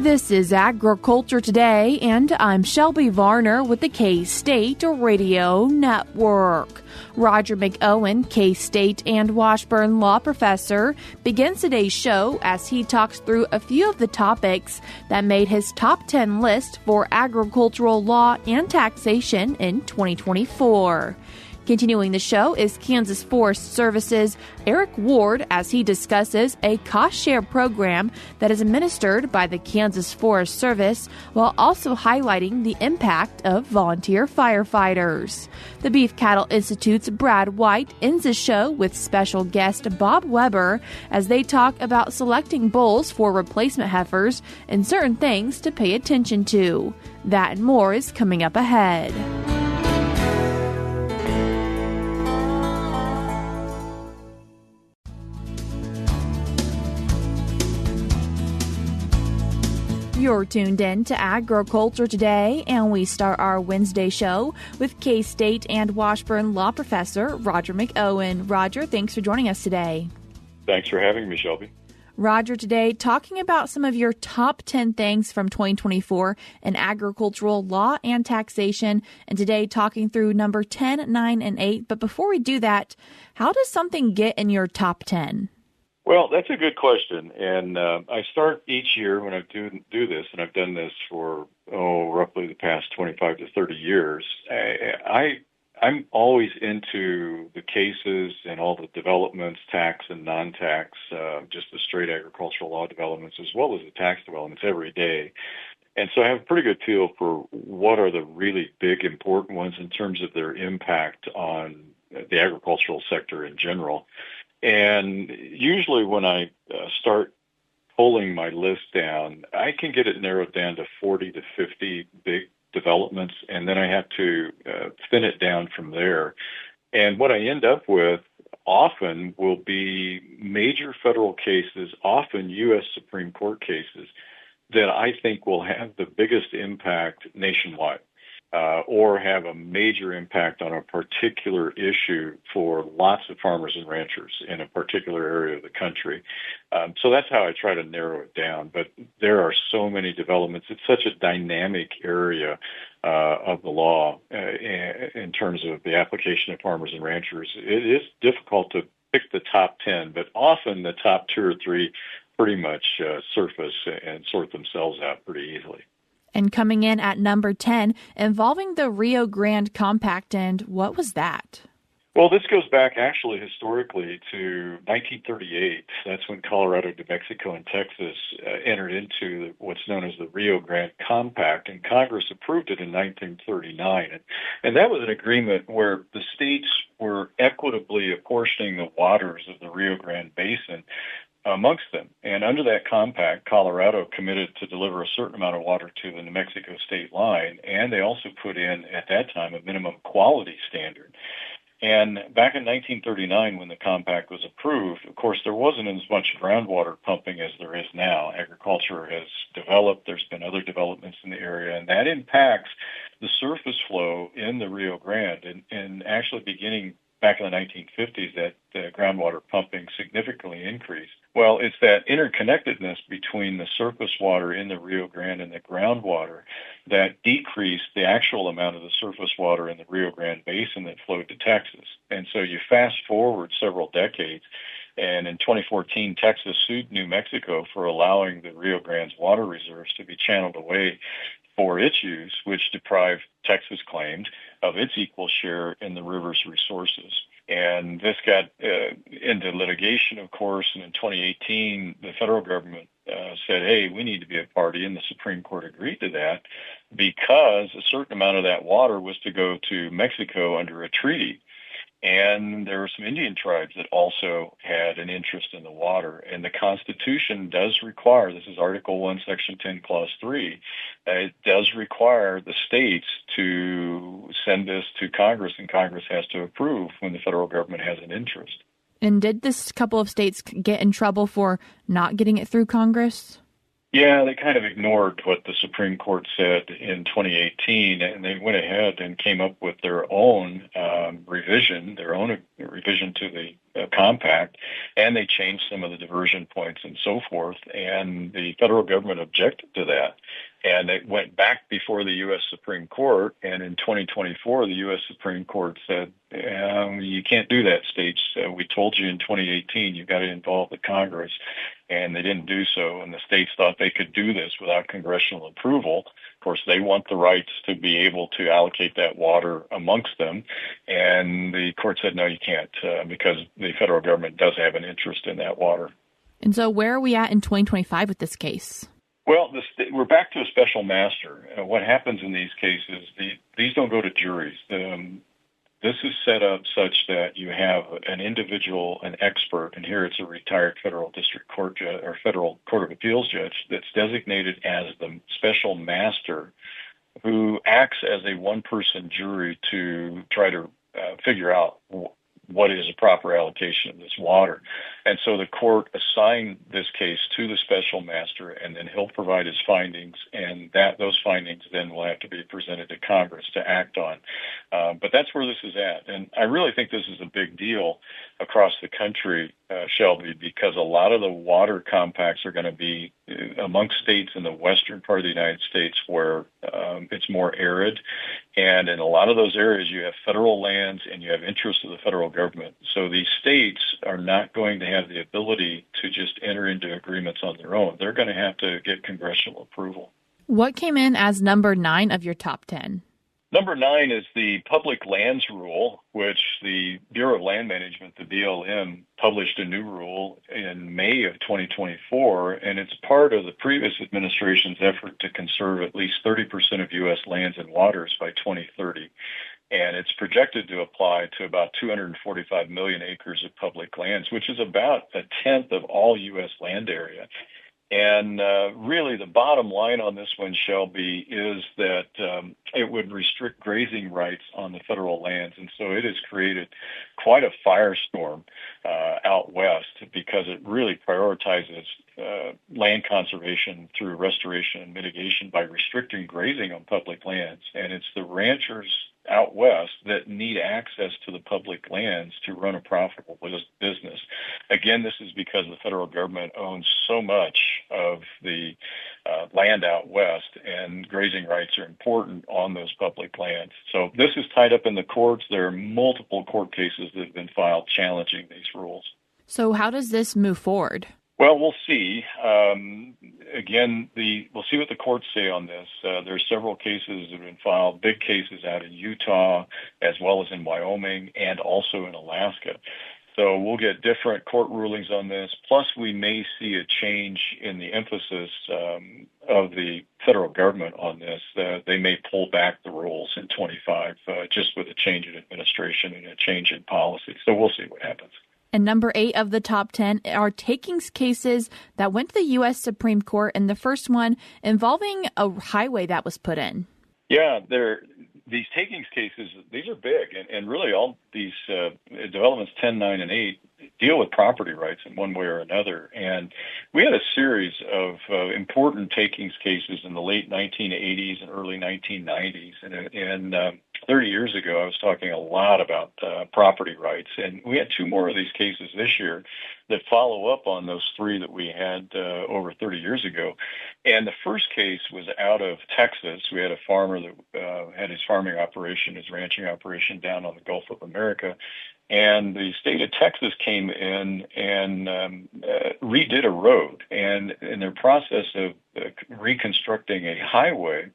This is Agriculture Today, and I'm Shelby Varner with the K-State Radio Network. Roger McEowen, K-State and Washburn law professor, begins today's show as he talks through a few of the topics that made his top 10 list for agricultural law and taxation in 2024. Continuing the show is Kansas Forest Service's Eric Ward as he discusses a cost-share program that is administered by the Kansas Forest Service while also highlighting the impact of volunteer firefighters. The Beef Cattle Institute's Brad White ends the show with special guest Bob Weaber as they talk about selecting bulls for replacement heifers and certain things to pay attention to. That and more is coming up ahead. You're tuned in to Agriculture Today, and we start our Wednesday show with K-State and Washburn law professor Roger McEowen. Roger, thanks for joining us today. Thanks for having me, Shelby. Roger, today talking about some of your top 10 things from 2024 in agricultural law and taxation, and today talking through number 10, 9, and 8. But before we do that, how does something get in your top 10? Well, that's a good question, and I start each year when I do this, and I've done this for, roughly the past 25 to 30 years. I'm always into the cases and all the developments, tax and non-tax, just the straight agricultural law developments, as well as the tax developments every day. And so I have a pretty good feel for what are the really big, important ones in terms of their impact on the agricultural sector in general. And usually when I start pulling my list down, I can get it narrowed down to 40 to 50 big developments, and then I have to thin it down from there. And what I end up with often will be major federal cases, often U.S. Supreme Court cases, that I think will have the biggest impact nationwide. Or have a major impact on a particular issue for lots of farmers and ranchers in a particular area of the country. So that's how I try to narrow it down. But there are so many developments. It's such a dynamic area of the law in terms of the application of farmers and ranchers. It is difficult to pick the top 10, but often the top 2 or 3 pretty much surface and sort themselves out pretty easily. And coming in at number 10, involving the Rio Grande Compact, and what was that? Well, this goes back actually historically to 1938. That's when Colorado, New Mexico, and Texas entered into what's known as the Rio Grande Compact, and Congress approved it in 1939. And that was an agreement where the states were equitably apportioning the waters of the Rio Grande Basin amongst them. And under that compact, Colorado committed to deliver a certain amount of water to the New Mexico state line, and they also put in, at that time, a minimum quality standard. And back in 1939, when the compact was approved, of course, there wasn't as much groundwater pumping as there is now. Agriculture has developed. There's been other developments in the area, and that impacts the surface flow in the Rio Grande. And actually beginning back in the 1950s, that groundwater pumping significantly increased. Well, it's that interconnectedness between the surface water in the Rio Grande and the groundwater that decreased the actual amount of the surface water in the Rio Grande Basin that flowed to Texas. And so you fast forward several decades, and in 2014, Texas sued New Mexico for allowing the Rio Grande's water reserves to be channeled away for its use, which deprived, Texas claimed, of its equal share in the river's resources. And this got into litigation, of course, and in 2018, the federal government said, hey, we need to be a party, and the Supreme Court agreed to that because a certain amount of that water was to go to Mexico under a treaty. And there were some Indian tribes that also had an interest in the water. And the Constitution does require, this is Article 1, Section 10, Clause 3, it does require the states to send this to Congress, and Congress has to approve when the federal government has an interest. And did this couple of states get in trouble for not getting it through Congress? Yeah, they kind of ignored what the Supreme Court said in 2018, and they went ahead and came up with their own revision, their own revision to the compact, and they changed some of the diversion points and so forth. And the federal government objected to that. And it went back before the U.S. Supreme Court. And in 2024, the U.S. Supreme Court said, you can't do that, states. We told you in 2018, you've got to involve the Congress. And they didn't do so. And the states thought they could do this without congressional approval. Of course, they want the rights to be able to allocate that water amongst them. And the court said, no, you can't, because the federal government does have an interest in that water. And so where are we at in 2025 with this case? Well, we're back to a special master. What happens in these cases, these don't go to juries. This is set up such that you have an individual, an expert, and here it's a retired federal district court judge or federal court of appeals judge that's designated as the special master who acts as a one-person jury to try to figure out what is a proper allocation of this water. And so the court assigned this case to the special master, and then he'll provide his findings, and those findings then will have to be presented to Congress to act on. But that's where this is at. And I really think this is a big deal across the country, Shelby, because a lot of the water compacts are going to be amongst states in the western part of the United States where it's more arid. And in a lot of those areas, you have federal lands and you have interests of the federal government. So these states are not going to have the ability to just enter into agreements on their own. They're going to have to get congressional approval. What came in as number 9 of your top 10? Number 9 is the Public Lands Rule, which the Bureau of Land Management, the BLM, published a new rule in May of 2024, and it's part of the previous administration's effort to conserve at least 30% of U.S. lands and waters by 2030. And it's projected to apply to about 245 million acres of public lands, which is about a tenth of all U.S. land area. And really, the bottom line on this one, Shelby, is that it would restrict grazing rights on the federal lands. And so it has created quite a firestorm out west because it really prioritizes land conservation through restoration and mitigation by restricting grazing on public lands. And it's the ranchers out west that need access to the public lands to run a profitable business. Again, this is because the federal government owns so much of the land out west, and grazing rights are important on those public lands. So this is tied up in the courts. There are multiple court cases that have been filed challenging these rules. So how does this move forward? Well, we'll see. We'll see what the courts say on this. There's several cases that have been filed, big cases out in Utah, as well as in Wyoming, and also in Alaska. So we'll get different court rulings on this. Plus, we may see a change in the emphasis of the federal government on this. They may pull back the rules in 25 just with a change in administration and a change in policy. So we'll see what happens. And number 8 of the top 10 are takings cases that went to the U.S. Supreme Court, and the first one involving a highway that was put in. Yeah, these takings cases, these are big, and really all these developments 10, 9, and 8 deal with property rights in one way or another. And we had a series of important takings cases in the late 1980s and early 1990s. And 30 years ago, I was talking a lot about property rights. And we had 2 more of these cases this year that follow up on those 3 that we had over 30 years ago. And the first case was out of Texas. We had a farmer that had his farming operation, his ranching operation down on the Gulf of America. And the state of Texas came in and redid a road. And in their process of reconstructing a highway,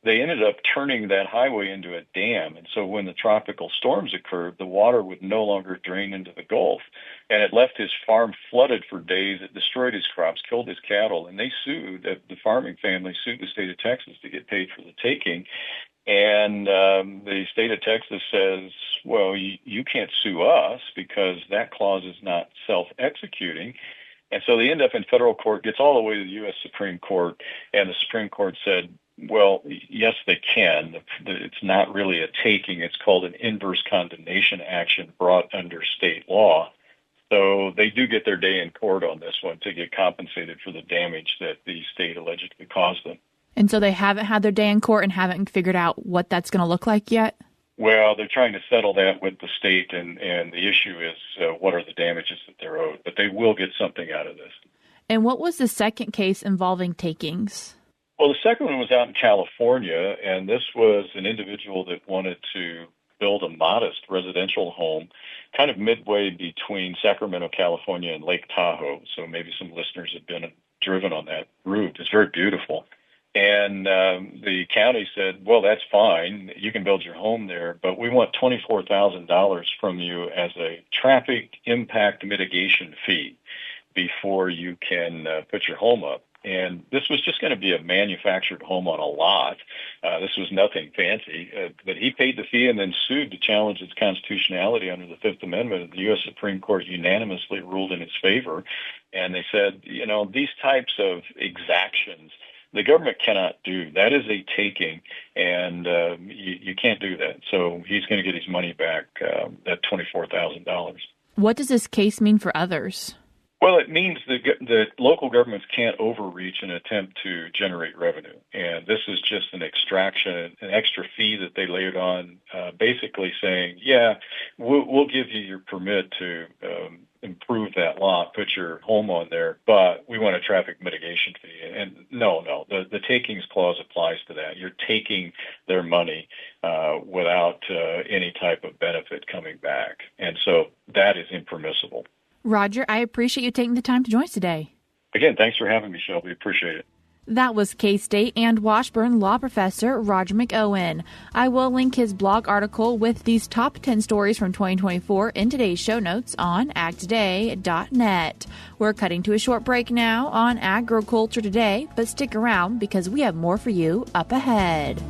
they ended up turning that highway into a dam. And so when the tropical storms occurred, the water would no longer drain into the Gulf. And it left his farm flooded for days. It destroyed his crops, killed his cattle. And they sued, the farming family sued the state of Texas to get paid for the taking. And the state of Texas says, well, you can't sue us because that clause is not self-executing. And so they end up in federal court, gets all the way to the U.S. Supreme Court, and the Supreme Court said, well, yes, they can. It's not really a taking. It's called an inverse condemnation action brought under state law. So they do get their day in court on this one to get compensated for the damage that the state allegedly caused them. And so they haven't had their day in court and haven't figured out what that's going to look like yet? Well, they're trying to settle that with the state, and the issue is what are the damages that they're owed. But they will get something out of this. And what was the second case involving takings? Well, the second one was out in California, and this was an individual that wanted to build a modest residential home kind of midway between Sacramento, California, and Lake Tahoe. So maybe some listeners have been driven on that route. It's very beautiful. And the county said, well, that's fine. You can build your home there, but we want $24,000 from you as a traffic impact mitigation fee before you can put your home up. And this was just going to be a manufactured home on a lot. This was nothing fancy. But he paid the fee and then sued to challenge its constitutionality under the Fifth Amendment. The U.S. Supreme Court unanimously ruled in its favor. And they said, these types of exactions, the government cannot do. That is a taking, and you can't do that. So he's going to get his money back, that $24,000. What does this case mean for others? Well, it means that local governments can't overreach and attempt to generate revenue. And this is just an extraction, an extra fee that they laid on, basically saying, yeah, we'll give you your permit to improve that lot, put your home on there, but we want a traffic mitigation fee. And no, the takings clause applies to that. You're taking their money without any type of benefit coming back. And so that is impermissible. Roger, I appreciate you taking the time to join us today. Again, thanks for having me, Shelby. Appreciate it. That was K-State and Washburn law professor Roger McEowen. I will link his blog article with these top 10 stories from 2024 in today's show notes on agtoday.net. We're cutting to a short break now on Agriculture Today, but stick around because we have more for you up ahead.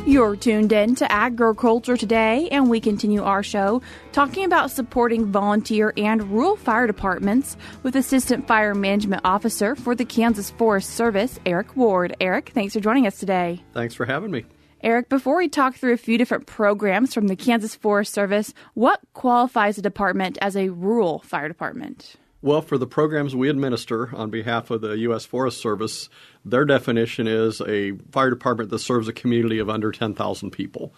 You're tuned in to Agriculture Today, and we continue our show talking about supporting volunteer and rural fire departments with Assistant Fire Management Officer for the Kansas Forest Service, Eric Ward. Eric, thanks for joining us today. Thanks for having me. Eric, before we talk through a few different programs from the Kansas Forest Service, what qualifies a department as a rural fire department? Well, for the programs we administer on behalf of the U.S. Forest Service, their definition is a fire department that serves a community of under 10,000 people,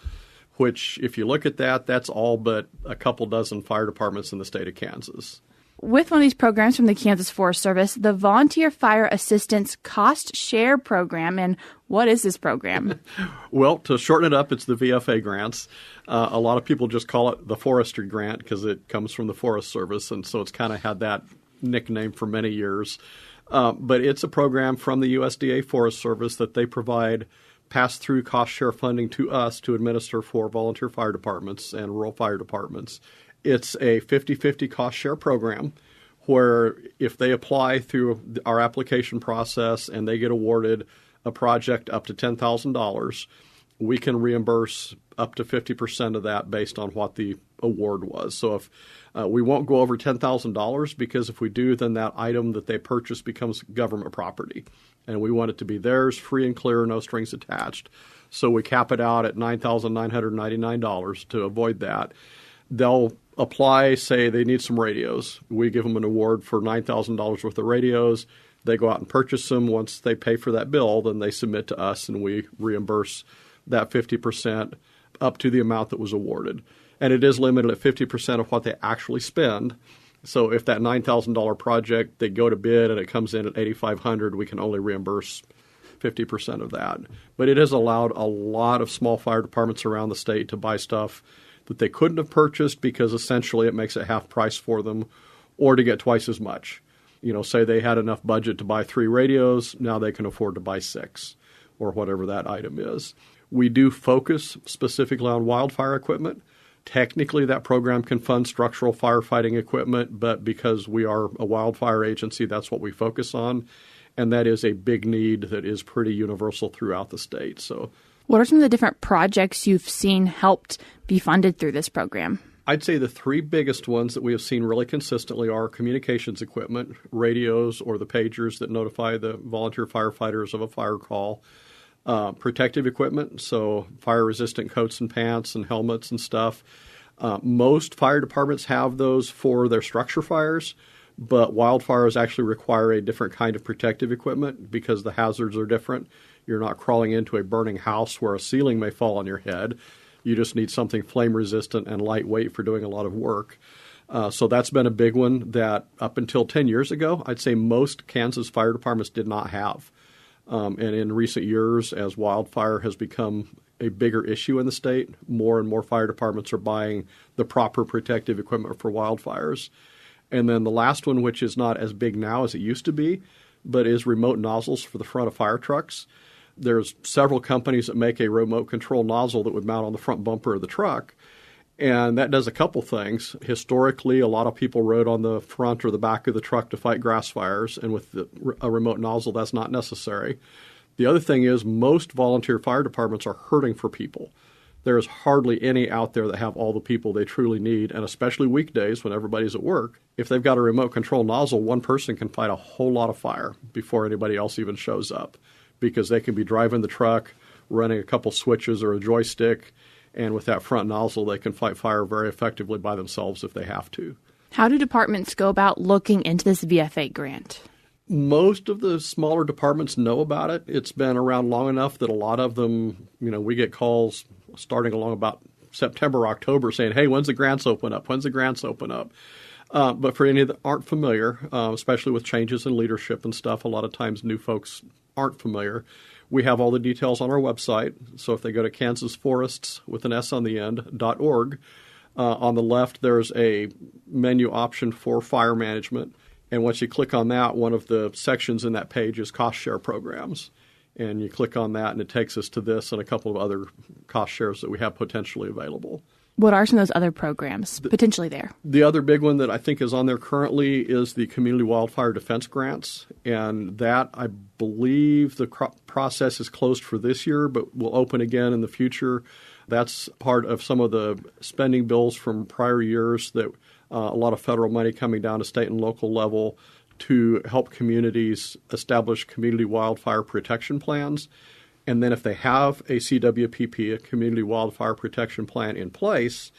which, if you look at that, that's all but a couple dozen fire departments in the state of Kansas. With one of these programs from the Kansas Forest Service, the Volunteer Fire Assistance Cost Share Program. And what is this program? Well, to shorten it up, it's the VFA grants. A lot of people just call it the forestry grant because it comes from the Forest Service, and so it's kind of had that nickname for many years. But it's a program from the USDA Forest Service that they provide pass-through cost share funding to us to administer for volunteer fire departments and rural fire departments. It's a 50-50 cost share program where if they apply through our application process and they get awarded a project up to $10,000, we can reimburse up to 50% of that based on what the award was. So if we won't go over $10,000 because if we do, then that item that they purchase becomes government property. And we want it to be theirs, free and clear, no strings attached. So we cap it out at $9,999 to avoid that. They'll apply, say they need some radios. We give them an award for $9,000 worth of radios. They go out and purchase them. Once they pay for that bill, then they submit to us and we reimburse that 50% up to the amount that was awarded. And it is limited at 50% of what they actually spend. So if that $9,000 project, they go to bid and it comes in at $8,500, we can only reimburse 50% of that. But it has allowed a lot of small fire departments around the state to buy stuff that they couldn't have purchased because essentially it makes it half price for them, or to get twice as much. Say they had enough budget to buy 3 radios, now they can afford to buy 6 or whatever that item is. We do focus specifically on wildfire equipment. Technically, that program can fund structural firefighting equipment, but because we are a wildfire agency, that's what we focus on. And that is a big need that is pretty universal throughout the state. So, what are some of the different projects you've seen helped be funded through this program? I'd say the 3 biggest ones that we have seen really consistently are communications equipment, radios or the pagers that notify the volunteer firefighters of a fire call, protective equipment, so fire-resistant coats and pants and helmets and stuff. Most fire departments have those for their structure fires, but wildfires actually require a different kind of protective equipment because the hazards are different. You're not crawling into a burning house where a ceiling may fall on your head. You just need something flame resistant and lightweight for doing a lot of work. So that's been a big one that up until 10 years ago, I'd say most Kansas fire departments did not have. And in recent years, as wildfire has become a bigger issue in the state, more and more fire departments are buying the proper protective equipment for wildfires. And then the last one, which is not as big now as it used to be, but is remote nozzles for the front of fire trucks. There's several companies that make a remote control nozzle that would mount on the front bumper of the truck. And that does a couple things. Historically, a lot of people rode on the front or the back of the truck to fight grass fires, and with a remote nozzle, that's not necessary. The other thing is most volunteer fire departments are hurting for people. There's hardly any out there that have all the people they truly need, and especially weekdays when everybody's at work. If they've got a remote control nozzle, one person can fight a whole lot of fire before anybody else even shows up because they can be driving the truck, running a couple switches or a joystick, and with that front nozzle, they can fight fire very effectively by themselves if they have to. How do departments go about looking into this VFA grant? Most of the smaller departments know about it. It's been around long enough that a lot of them, we get calls starting along about September, October saying, hey, when's the grants open up? When's the grants open up? But for any that aren't familiar, especially with changes in leadership and stuff, a lot of times new folks aren't familiar. We have all the details on our website. So if they go to kansasforests with an S on the end.org, on the left there's a menu option for fire management. And once you click on that, one of the sections in that page is cost share programs. And you click on that and it takes us to this and a couple of other cost shares that we have potentially available. What are some of those other programs potentially there? The other big one that I think is on there currently is the Community Wildfire Defense Grants. And that, I believe, the process is closed for this year, but will open again in the future. That's part of some of the spending bills from prior years that a lot of federal money coming down to state and local level to help communities establish community wildfire protection plans. And then if they have a CWPP, a Community Wildfire Protection Plan in place,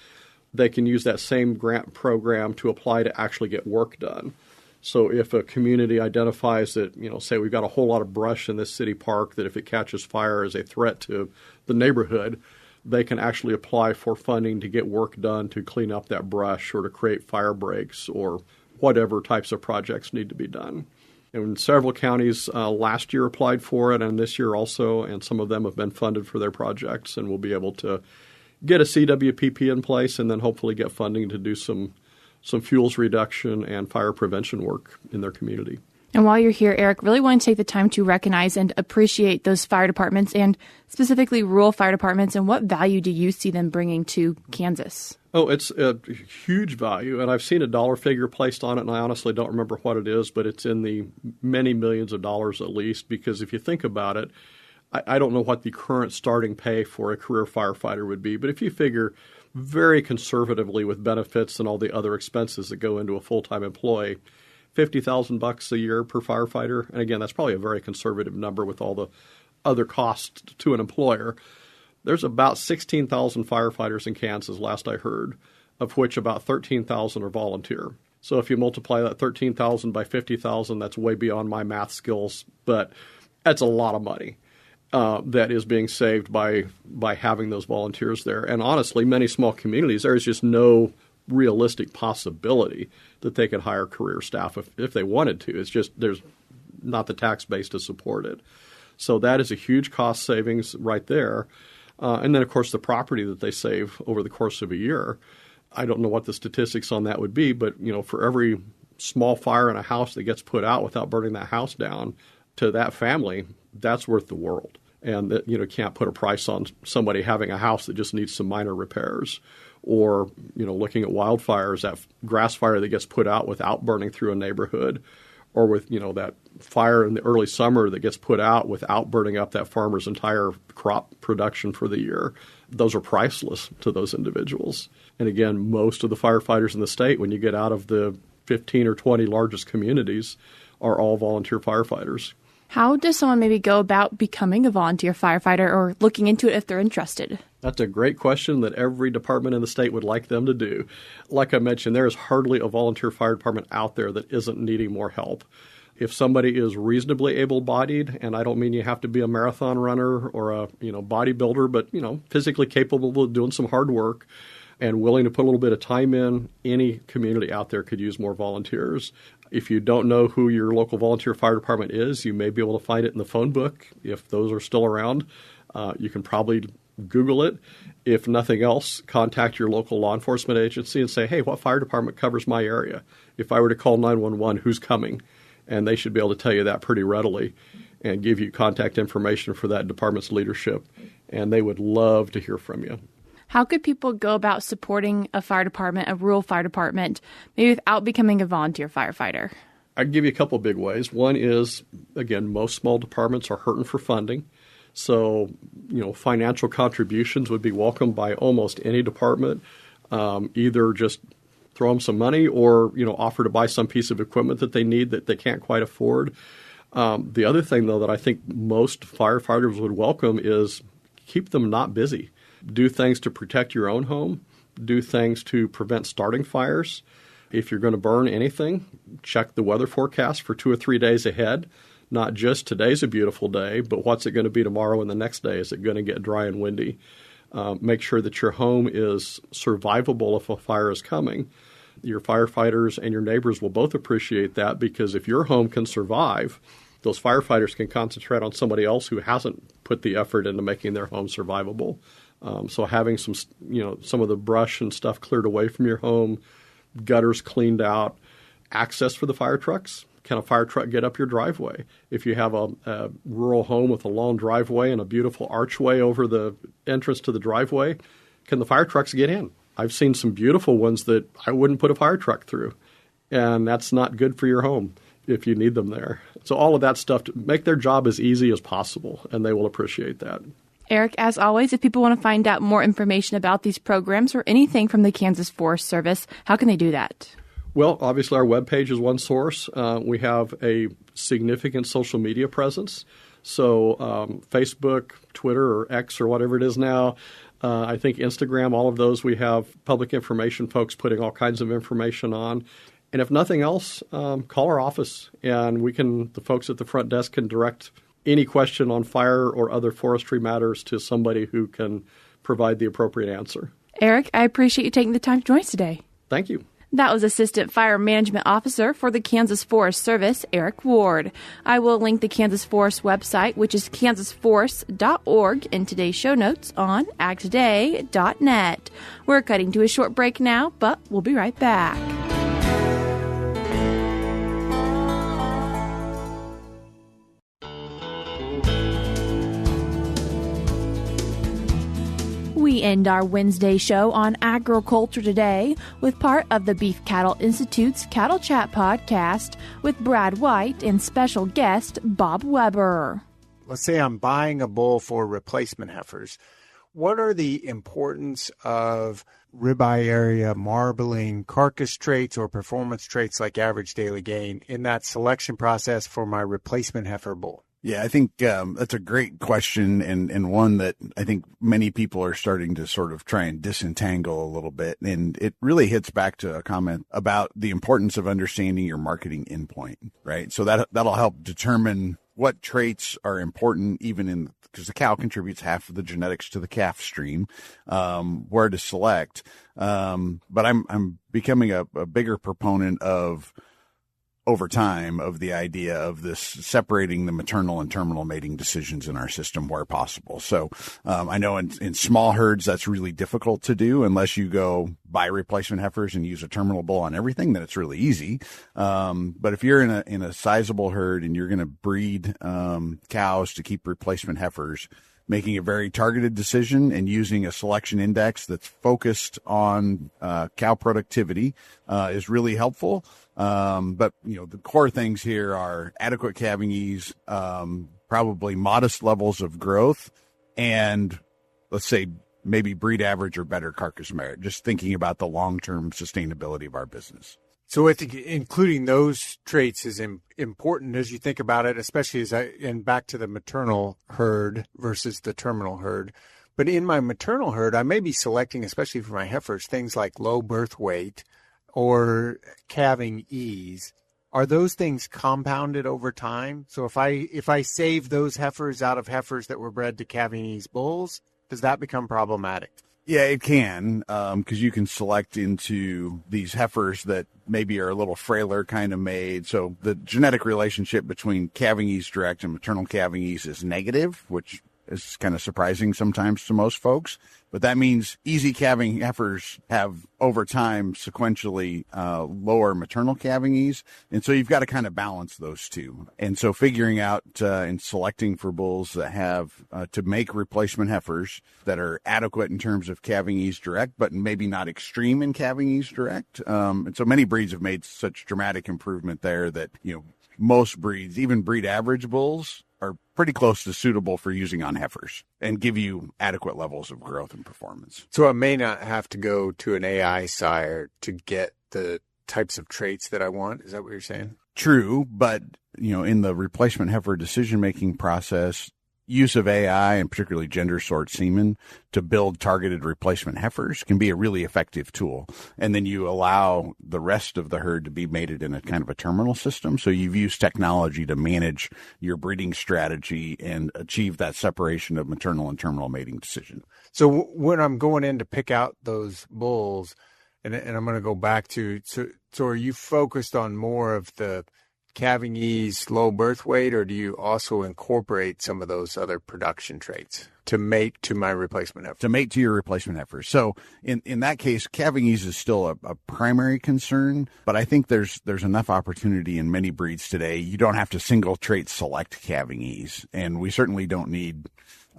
they can use that same grant program to apply to actually get work done. So if a community identifies that, say we've got a whole lot of brush in this city park that if it catches fire is a threat to the neighborhood, they can actually apply for funding to get work done to clean up that brush or to create fire breaks or whatever types of projects need to be done. And several counties last year applied for it and this year also, and some of them have been funded for their projects and will be able to get a CWPP in place and then hopefully get funding to do some fuels reduction and fire prevention work in their community. And while you're here, Eric, really want to take the time to recognize and appreciate those fire departments and specifically rural fire departments, and what value do you see them bringing to Kansas? Oh, it's a huge value, and I've seen a dollar figure placed on it, and I honestly don't remember what it is, but it's in the many millions of dollars at least, because if you think about it, I don't know what the current starting pay for a career firefighter would be, but if you figure very conservatively with benefits and all the other expenses that go into a full-time employee, $50,000 a year per firefighter, and again, that's probably a very conservative number with all the other costs to an employer. There's about 16,000 firefighters in Kansas, last I heard, of which about 13,000 are volunteer. So if you multiply that 13,000 by 50,000, that's way beyond my math skills, but that's a lot of money that is being saved by having those volunteers there. And honestly, many small communities, there is just no realistic possibility that they could hire career staff if they wanted to. It's just there's not the tax base to support it. So that is a huge cost savings right there. And then, of course, the property that they save over the course of a year. I don't know what the statistics on that would be, but, for every small fire in a house that gets put out without burning that house down, to that family, that's worth the world. And that, can't put a price on somebody having a house that just needs some minor repairs. Or, looking at wildfires, that grass fire that gets put out without burning through a neighborhood, or with, that fire in the early summer that gets put out without burning up that farmer's entire crop production for the year. Those are priceless to those individuals. And again, most of the firefighters in the state, when you get out of the 15 or 20 largest communities, are all volunteer firefighters. How does someone maybe go about becoming a volunteer firefighter or looking into it if they're interested? That's a great question that every department in the state would like them to do. Like I mentioned, there is hardly a volunteer fire department out there that isn't needing more help. If somebody is reasonably able-bodied, and I don't mean you have to be a marathon runner or a bodybuilder, but physically capable of doing some hard work and willing to put a little bit of time in, any community out there could use more volunteers. If you don't know who your local volunteer fire department is, you may be able to find it in the phone book. If those are still around, you can probably Google it. If nothing else, contact your local law enforcement agency and say, hey, what fire department covers my area? If I were to call 911, who's coming? And they should be able to tell you that pretty readily and give you contact information for that department's leadership. And they would love to hear from you. How could people go about supporting a fire department, a rural fire department, maybe without becoming a volunteer firefighter? I can give you a couple of big ways. One is, again, most small departments are hurting for funding. So, financial contributions would be welcomed by almost any department. Either just throw them some money or, offer to buy some piece of equipment that they need that they can't quite afford. The other thing, though, that I think most firefighters would welcome is keep them not busy. Do things to protect your own home. Do things to prevent starting fires. If you're going to burn anything, check the weather forecast for 2 or 3 days ahead. Not just today's a beautiful day, but what's it going to be tomorrow and the next day? Is it going to get dry and windy? Make sure that your home is survivable if a fire is coming. Your firefighters and your neighbors will both appreciate that, because if your home can survive, those firefighters can concentrate on somebody else who hasn't put the effort into making their home survivable. So having some of the brush and stuff cleared away from your home, gutters cleaned out, access for the fire trucks. Can a fire truck get up your driveway? If you have a rural home with a long driveway and a beautiful archway over the entrance to the driveway, can the fire trucks get in? I've seen some beautiful ones that I wouldn't put a fire truck through, and that's not good for your home if you need them there. So all of that stuff to make their job as easy as possible, and they will appreciate that. Eric, as always, if people want to find out more information about these programs or anything from the Kansas Forest Service, how can they do that? Well, obviously our webpage is one source. We have a significant social media presence. So Facebook, Twitter, or X, or whatever it is now, I think Instagram, all of those, we have public information folks putting all kinds of information on. And if nothing else, call our office, and the folks at the front desk can direct any question on fire or other forestry matters to somebody who can provide the appropriate answer. Eric, I appreciate you taking the time to join us today. Thank you. That was Assistant Fire Management Officer for the Kansas Forest Service, Eric Ward. I will link the Kansas Forest website, which is kansasforest.org, in today's show notes on agtoday.net. We're cutting to a short break now, but we'll be right back. We end our Wednesday show on Agriculture Today with part of the Beef Cattle Institute's Cattle Chat podcast with Brad White and special guest Bob Weaber. Let's say I'm buying a bull for replacement heifers. What are the importance of ribeye area, marbling, carcass traits, or performance traits like average daily gain in that selection process for my replacement heifer bull? Yeah, I think that's a great question, and one that I think many people are starting to sort of try and disentangle a little bit. And it really hits back to a comment about the importance of understanding your marketing endpoint, right? So that'll help determine what traits are important, even because the cow contributes half of the genetics to the calf stream, where to select. But I'm becoming a bigger proponent of, over time, of the idea of this separating the maternal and terminal mating decisions in our system where possible. So I know in small herds that's really difficult to do unless you go buy replacement heifers and use a terminal bull on everything. Then it's really easy. But if you're in a sizable herd and you're going to breed cows to keep replacement heifers, making a very targeted decision and using a selection index that's focused on cow productivity is really helpful. But the core things here are adequate calving ease, probably modest levels of growth, and let's say maybe breed average or better carcass merit, just thinking about the long-term sustainability of our business. So I think including those traits is important as you think about it, especially and back to the maternal herd versus the terminal herd. But in my maternal herd, I may be selecting, especially for my heifers, things like low birth weight or calving ease. Are those things compounded over time? So if I save those heifers out of heifers that were bred to calving ease bulls, does that become problematic? Yeah, it can, because you can select into these heifers that maybe are a little frailer kind of made. So the genetic relationship between calving ease direct and maternal calving ease is negative, which is kind of surprising sometimes to most folks. But that means easy calving heifers have over time sequentially lower maternal calving ease. And so you've got to kind of balance those two. And so figuring out and selecting for bulls that have to make replacement heifers that are adequate in terms of calving ease direct, but maybe not extreme in calving ease direct. And so many breeds have made such dramatic improvement there that, most breeds, even breed average bulls, are pretty close to suitable for using on heifers and give you adequate levels of growth and performance. So I may not have to go to an AI sire to get the types of traits that I want. Is that what you're saying? True, but in the replacement heifer decision-making process, use of AI and particularly gender sort semen to build targeted replacement heifers can be a really effective tool. And then you allow the rest of the herd to be mated in a kind of a terminal system. So you've used technology to manage your breeding strategy and achieve that separation of maternal and terminal mating decision. So when I'm going in to pick out those bulls, and I'm going to go back to, so are you focused on more of the calving ease, low birth weight, or do you also incorporate some of those other production traits to mate to my replacement heifer? To mate to your replacement heifer. So in that case, calving ease is still a primary concern, but I think there's enough opportunity in many breeds today. You don't have to single trait select calving ease, and we certainly don't need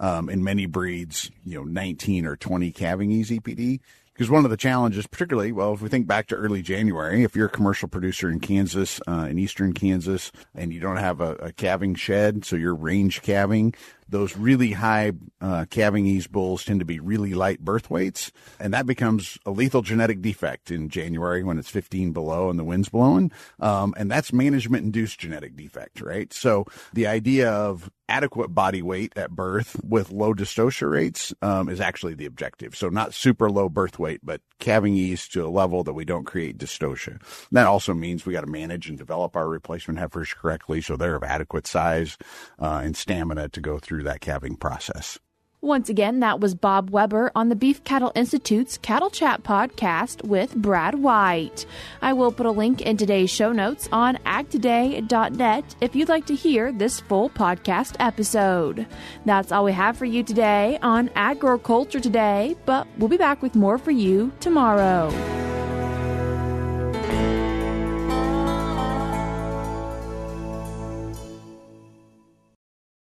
in many breeds, 19 or 20 calving ease EPD. Because one of the challenges, particularly, if we think back to early January, if you're a commercial producer in Kansas, in eastern Kansas, and you don't have a calving shed, so you're range calving, those really high calving ease bulls tend to be really light birth weights, and that becomes a lethal genetic defect in January when it's 15 below and the wind's blowing, and that's management-induced genetic defect, right? So the idea of adequate body weight at birth with low dystocia rates is actually the objective. So not super low birth weight, but calving ease to a level that we don't create dystocia. That also means we got to manage and develop our replacement heifers correctly so they're of adequate size and stamina to go through that calving process. Once again, that was Bob Weaber on the Beef Cattle Institute's Cattle Chat podcast with Brad White. I will put a link in today's show notes on agtoday.net if you'd like to hear this full podcast episode. That's all we have for you today on Agriculture Today, but we'll be back with more for you tomorrow.